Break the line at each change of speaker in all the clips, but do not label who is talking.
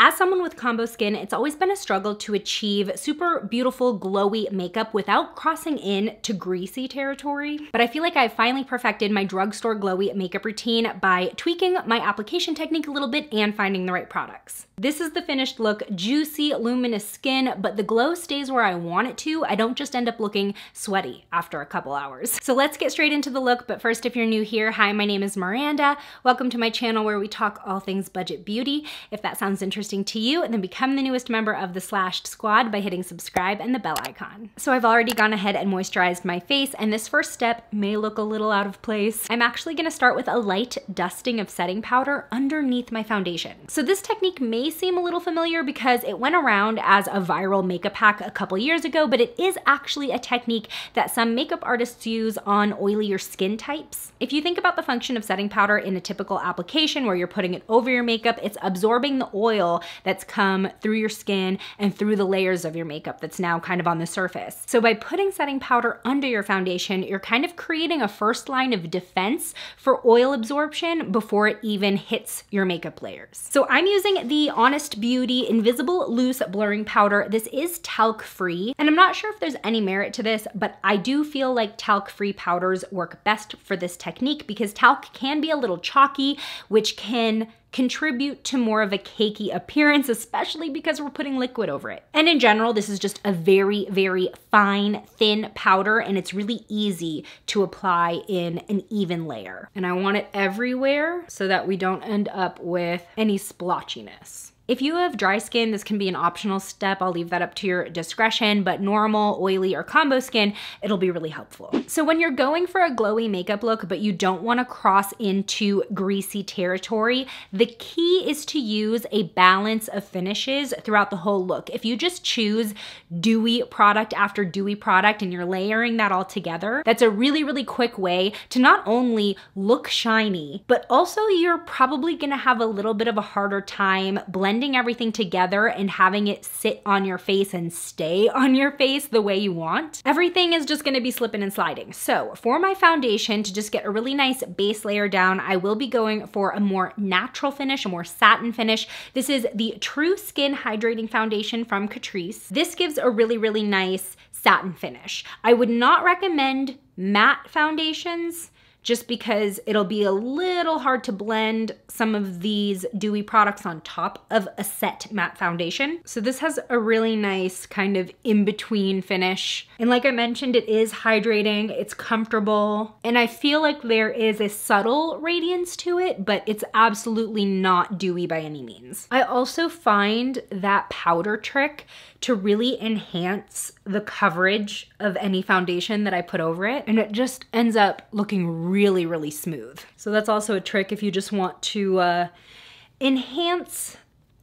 As someone with combo skin, it's always been a struggle to achieve super beautiful, glowy makeup without crossing into greasy territory. But I feel like I've finally perfected my drugstore glowy makeup routine by tweaking my application technique a little bit and finding the right products. This is the finished look, juicy, luminous skin, but the glow stays where I want it to. I don't just end up looking sweaty after a couple hours. So let's get straight into the look, but first, if you're new here, hi, my name is Miranda. Welcome to my channel where we talk all things budget beauty. If that sounds interesting to you, then become the newest member of the Slashed Squad by hitting subscribe and the bell icon. So I've already gone ahead and moisturized my face, and this first step may look a little out of place. I'm actually gonna start with a light dusting of setting powder underneath my foundation. So this technique may seem a little familiar because it went around as a viral makeup hack a couple years ago, but it is actually a technique that some makeup artists use on oilier skin types. If you think about the function of setting powder in a typical application where you're putting it over your makeup, it's absorbing the oil that's come through your skin and through the layers of your makeup that's now kind of on the surface. So by putting setting powder under your foundation, you're kind of creating a first line of defense for oil absorption before it even hits your makeup layers. So I'm using the Honest Beauty Invisible Loose Blurring Powder. This is talc-free, and I'm not sure if there's any merit to this, but I do feel like talc-free powders work best for this technique because talc can be a little chalky, which can contribute to more of a cakey appearance, especially because we're putting liquid over it. And in general, this is just a very, very fine, thin powder, and it's really easy to apply in an even layer. And I want it everywhere so that we don't end up with any splotchiness. If you have dry skin, this can be an optional step. I'll leave that up to your discretion, but normal, oily, or combo skin, it'll be really helpful. So when you're going for a glowy makeup look, but you don't wanna cross into greasy territory, the key is to use a balance of finishes throughout the whole look. If you just choose dewy product after dewy product and you're layering that all together, that's a really, really quick way to not only look shiny, but also you're probably gonna have a little bit of a harder time blending everything together and having it sit on your face and stay on your face the way you want. Everything is just gonna be slipping and sliding. So for my foundation, to just get a really nice base layer down, I will be going for a more natural finish, a more satin finish. This is the True Skin Hydrating Foundation from Catrice. This gives a really, really nice satin finish. I would not recommend matte foundations just because it'll be a little hard to blend some of these dewy products on top of a set matte foundation. So this has a really nice kind of in-between finish. And like I mentioned, it is hydrating, it's comfortable, and I feel like there is a subtle radiance to it, but it's absolutely not dewy by any means. I also find that powder trick to really enhance the coverage of any foundation that I put over it, and it just ends up looking really, really smooth. So that's also a trick if you just want to enhance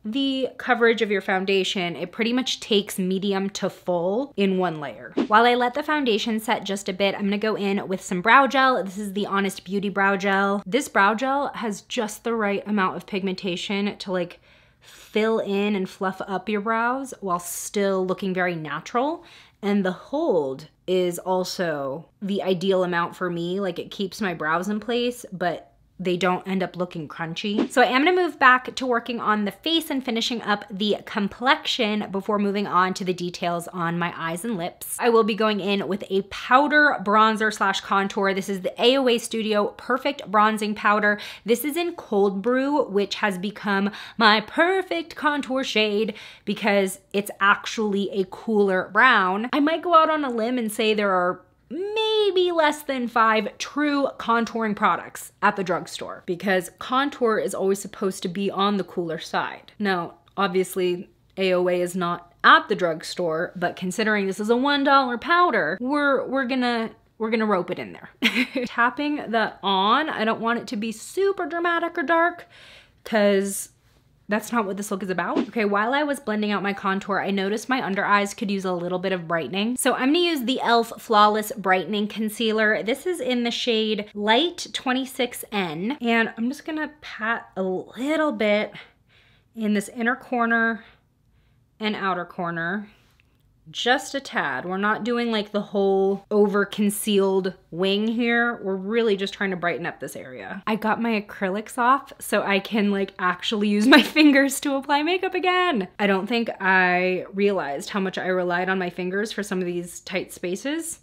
the coverage of your foundation. It pretty much takes medium to full in one layer. While I let the foundation set just a bit, I'm gonna go in with some brow gel. This is the Honest Beauty Brow Gel. This brow gel has just the right amount of pigmentation to like fill in and fluff up your brows while still looking very natural. And the hold is also the ideal amount for me. Like, it keeps my brows in place, but they don't end up looking crunchy. So I am gonna move back to working on the face and finishing up the complexion before moving on to the details on my eyes and lips. I will be going in with a powder bronzer slash contour. This is the AOA Studio Perfect Bronzing Powder. This is in Cold Brew, which has become my perfect contour shade because it's actually a cooler brown. I might go out on a limb and say there are maybe less than 5 true contouring products at the drugstore because contour is always supposed to be on the cooler side. Now, obviously, AOA is not at the drugstore, but considering this is a $1 powder, we're gonna rope it in there. Tapping that on, I don't want it to be super dramatic or dark because that's not what this look is about. Okay, while I was blending out my contour, I noticed my under eyes could use a little bit of brightening. So I'm gonna use the e.l.f. Flawless Brightening Concealer. This is in the shade Light 26N. And I'm just gonna pat a little bit in this inner corner and outer corner. just a tad. We're not doing like the whole over concealed wing here. We're really just trying to brighten up this area. I got my acrylics off so I can like actually use my fingers to apply makeup again. I don't think I realized how much I relied on my fingers for some of these tight spaces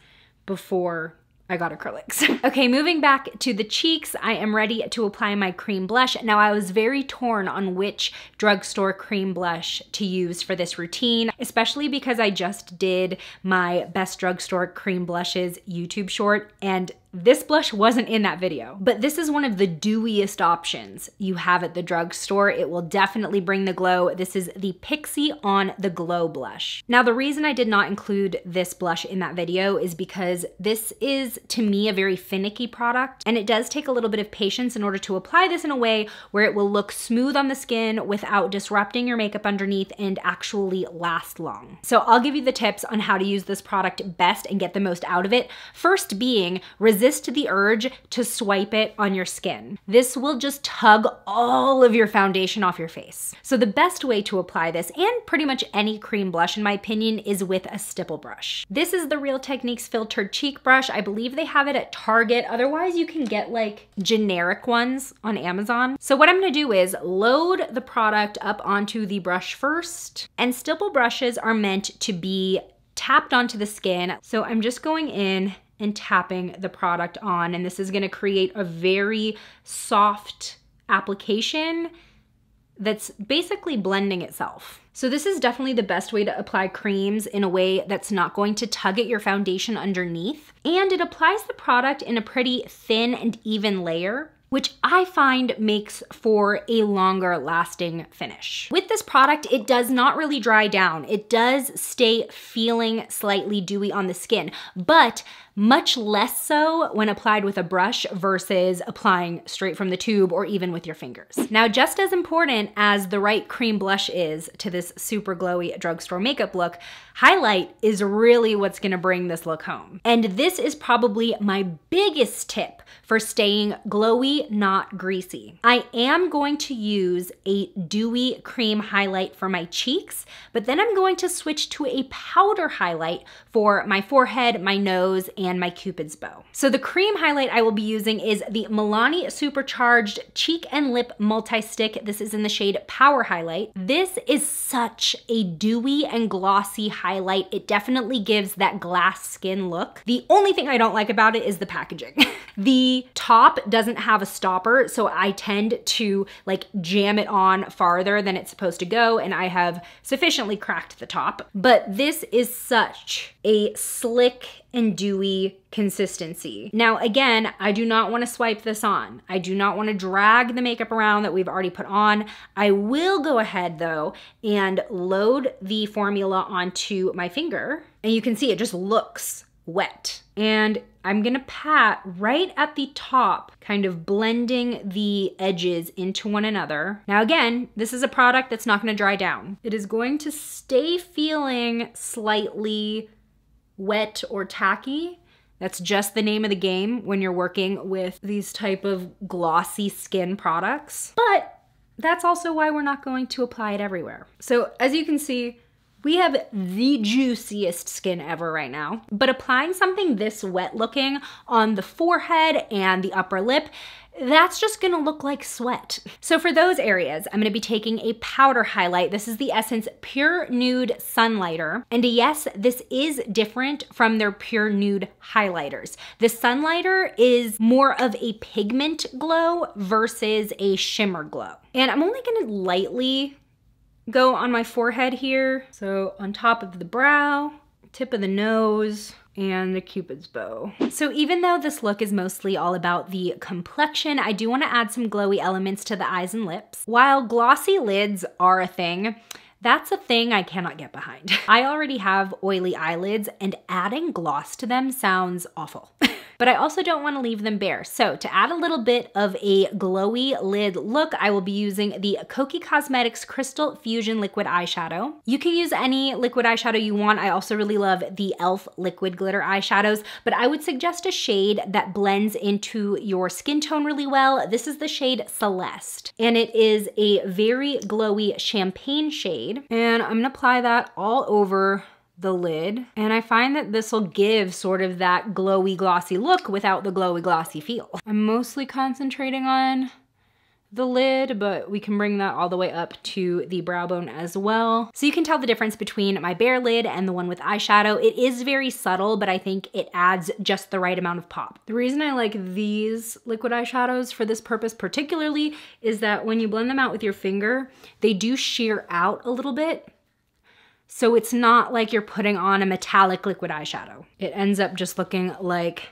before I got acrylics. Okay, moving back to the cheeks, I am ready to apply my cream blush. Now, I was very torn on which drugstore cream blush to use for this routine, especially because I just did my best drugstore cream blushes YouTube short, and this blush wasn't in that video, but this is one of the dewiest options you have at the drugstore. It will definitely bring the glow. This is the Pixie on the Glow blush. Now, the reason I did not include this blush in that video is because this is, to me, a very finicky product, and it does take a little bit of patience in order to apply this in a way where it will look smooth on the skin without disrupting your makeup underneath and actually last long. So I'll give you the tips on how to use this product best and get the most out of it. First being, resist the urge to swipe it on your skin. This will just tug all of your foundation off your face. So the best way to apply this, and pretty much any cream blush in my opinion, is with a stipple brush. This is the Real Techniques filtered cheek brush. I believe they have it at Target. Otherwise, you can get like generic ones on Amazon. So what I'm gonna do is load the product up onto the brush first, and stipple brushes are meant to be tapped onto the skin. So I'm just going in and tapping the product on, and this is gonna create a very soft application that's basically blending itself. So this is definitely the best way to apply creams in a way that's not going to tug at your foundation underneath. And it applies the product in a pretty thin and even layer, which I find makes for a longer lasting finish. With this product, it does not really dry down. It does stay feeling slightly dewy on the skin, but much less so when applied with a brush versus applying straight from the tube or even with your fingers. Now, just as important as the right cream blush is to this super glowy drugstore makeup look, highlight is really what's gonna bring this look home. And this is probably my biggest tip for staying glowy, not greasy. I am going to use a dewy cream highlight for my cheeks, but then I'm going to switch to a powder highlight for my forehead, my nose, and my Cupid's bow. So the cream highlight I will be using is the Milani Supercharged Cheek and Lip Multi-Stick. This is in the shade Power Highlight. This is such a dewy and glossy highlight. It definitely gives that glass skin look. The only thing I don't like about it is the packaging. The top doesn't have a stopper, so I tend to like jam it on farther than it's supposed to go, and I have sufficiently cracked the top. But this is such a slick and dewy consistency. Now, again, I do not want to swipe this on. I do not want to drag the makeup around that we've already put on. I will go ahead though and load the formula onto my finger, and you can see it just looks wet. And I'm gonna pat right at the top, kind of blending the edges into one another. Now again, this is a product that's not gonna dry down. It is going to stay feeling slightly wet or tacky. That's just the name of the game when you're working with these type of glossy skin products. But that's also why we're not going to apply it everywhere. So as you can see, we have the juiciest skin ever right now, but applying something this wet looking on the forehead and the upper lip, that's just gonna look like sweat. So for those areas, I'm gonna be taking a powder highlight. This is the Essence Pure Nude Sunlighter. And yes, this is different from their Pure Nude highlighters. The Sunlighter is more of a pigment glow versus a shimmer glow. And I'm only gonna lightly go on my forehead here. So on top of the brow, tip of the nose, and the Cupid's bow. So even though this look is mostly all about the complexion, I do want to add some glowy elements to the eyes and lips. While glossy lids are a thing, that's a thing I cannot get behind. I already have oily eyelids, and adding gloss to them sounds awful. But I also don't want to leave them bare. So to add a little bit of a glowy lid look, I will be using the Kokie Cosmetics Crystal Fusion Liquid Eyeshadow. You can use any liquid eyeshadow you want. I also really love the e.l.f. Liquid Glitter Eyeshadows, but I would suggest a shade that blends into your skin tone really well. This is the shade Celeste, and it is a very glowy champagne shade. And I'm gonna apply that all over the lid, and I find that this will give sort of that glowy glossy look without the glowy glossy feel. I'm mostly concentrating on the lid, but we can bring that all the way up to the brow bone as well. So you can tell the difference between my bare lid and the one with eyeshadow. It is very subtle, but I think it adds just the right amount of pop. The reason I like these liquid eyeshadows for this purpose particularly is that when you blend them out with your finger, they do sheer out a little bit. So it's not like you're putting on a metallic liquid eyeshadow. It ends up just looking like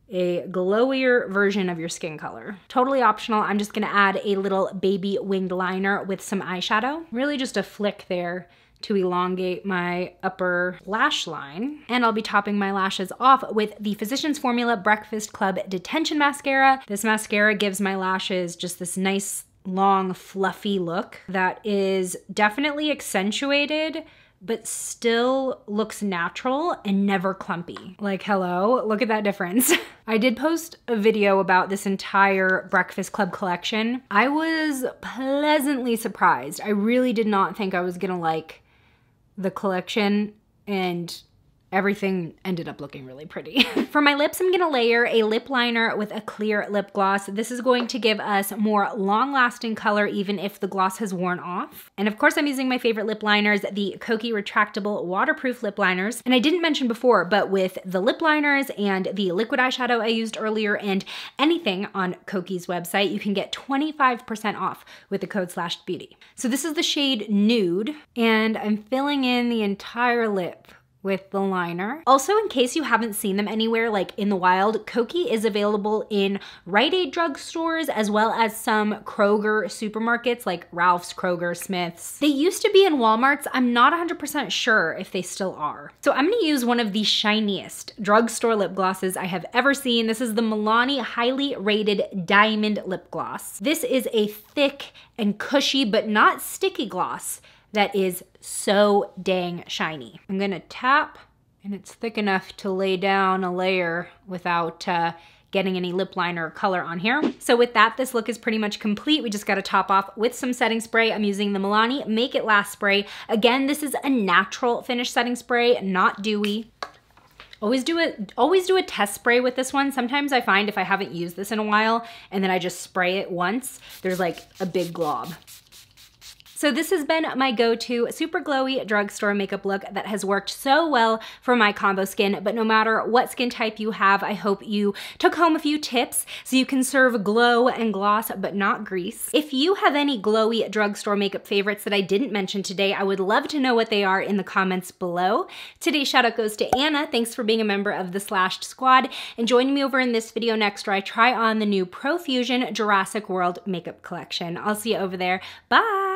a glowier version of your skin color. Totally optional. I'm just gonna add a little baby winged liner with some eyeshadow. Really just a flick there to elongate my upper lash line. And I'll be topping my lashes off with the Physicians Formula Breakfast Club Detention Mascara. This mascara gives my lashes just this nice, long, fluffy look that is definitely accentuated, but still looks natural and never clumpy. Like, hello, look at that difference. I did post a video about this entire Breakfast Club collection. I was pleasantly surprised. I really did not think I was gonna like the collection, and everything ended up looking really pretty. For my lips, I'm gonna layer a lip liner with a clear lip gloss. This is going to give us more long-lasting color even if the gloss has worn off. And of course, I'm using my favorite lip liners, the Kokie retractable waterproof lip liners. And I didn't mention before, but with the lip liners and the liquid eyeshadow I used earlier and anything on Kokie's website, you can get 25% off with the code /beauty. So this is the shade Nude, and I'm filling in the entire lip with the liner. Also, in case you haven't seen them anywhere, like in the wild, Kokie is available in Rite Aid drugstores as well as some Kroger supermarkets like Ralph's, Kroger, Smith's. They used to be in Walmart's. I'm not 100% sure if they still are. So I'm gonna use one of the shiniest drugstore lip glosses I have ever seen. This is the Milani Highly Rated Diamond Lip Gloss. This is a thick and cushy but not sticky gloss that is so dang shiny. I'm gonna tap, and it's thick enough to lay down a layer without getting any lip liner or color on here. So with that, this look is pretty much complete. We just gotta top off with some setting spray. I'm using the Milani Make It Last spray. Again, this is a natural finish setting spray, not dewy. Always do a test spray with this one. Sometimes I find if I haven't used this in a while and then I just spray it once, there's like a big glob. So this has been my go-to super glowy drugstore makeup look that has worked so well for my combo skin, but no matter what skin type you have, I hope you took home a few tips so you can serve glow and gloss, but not grease. If you have any glowy drugstore makeup favorites that I didn't mention today, I would love to know what they are in the comments below. Today's shout out goes to Anna. Thanks for being a member of the Slashed Squad, and joining me over in this video next where I try on the new Profusion Jurassic World makeup collection. I'll see you over there. Bye!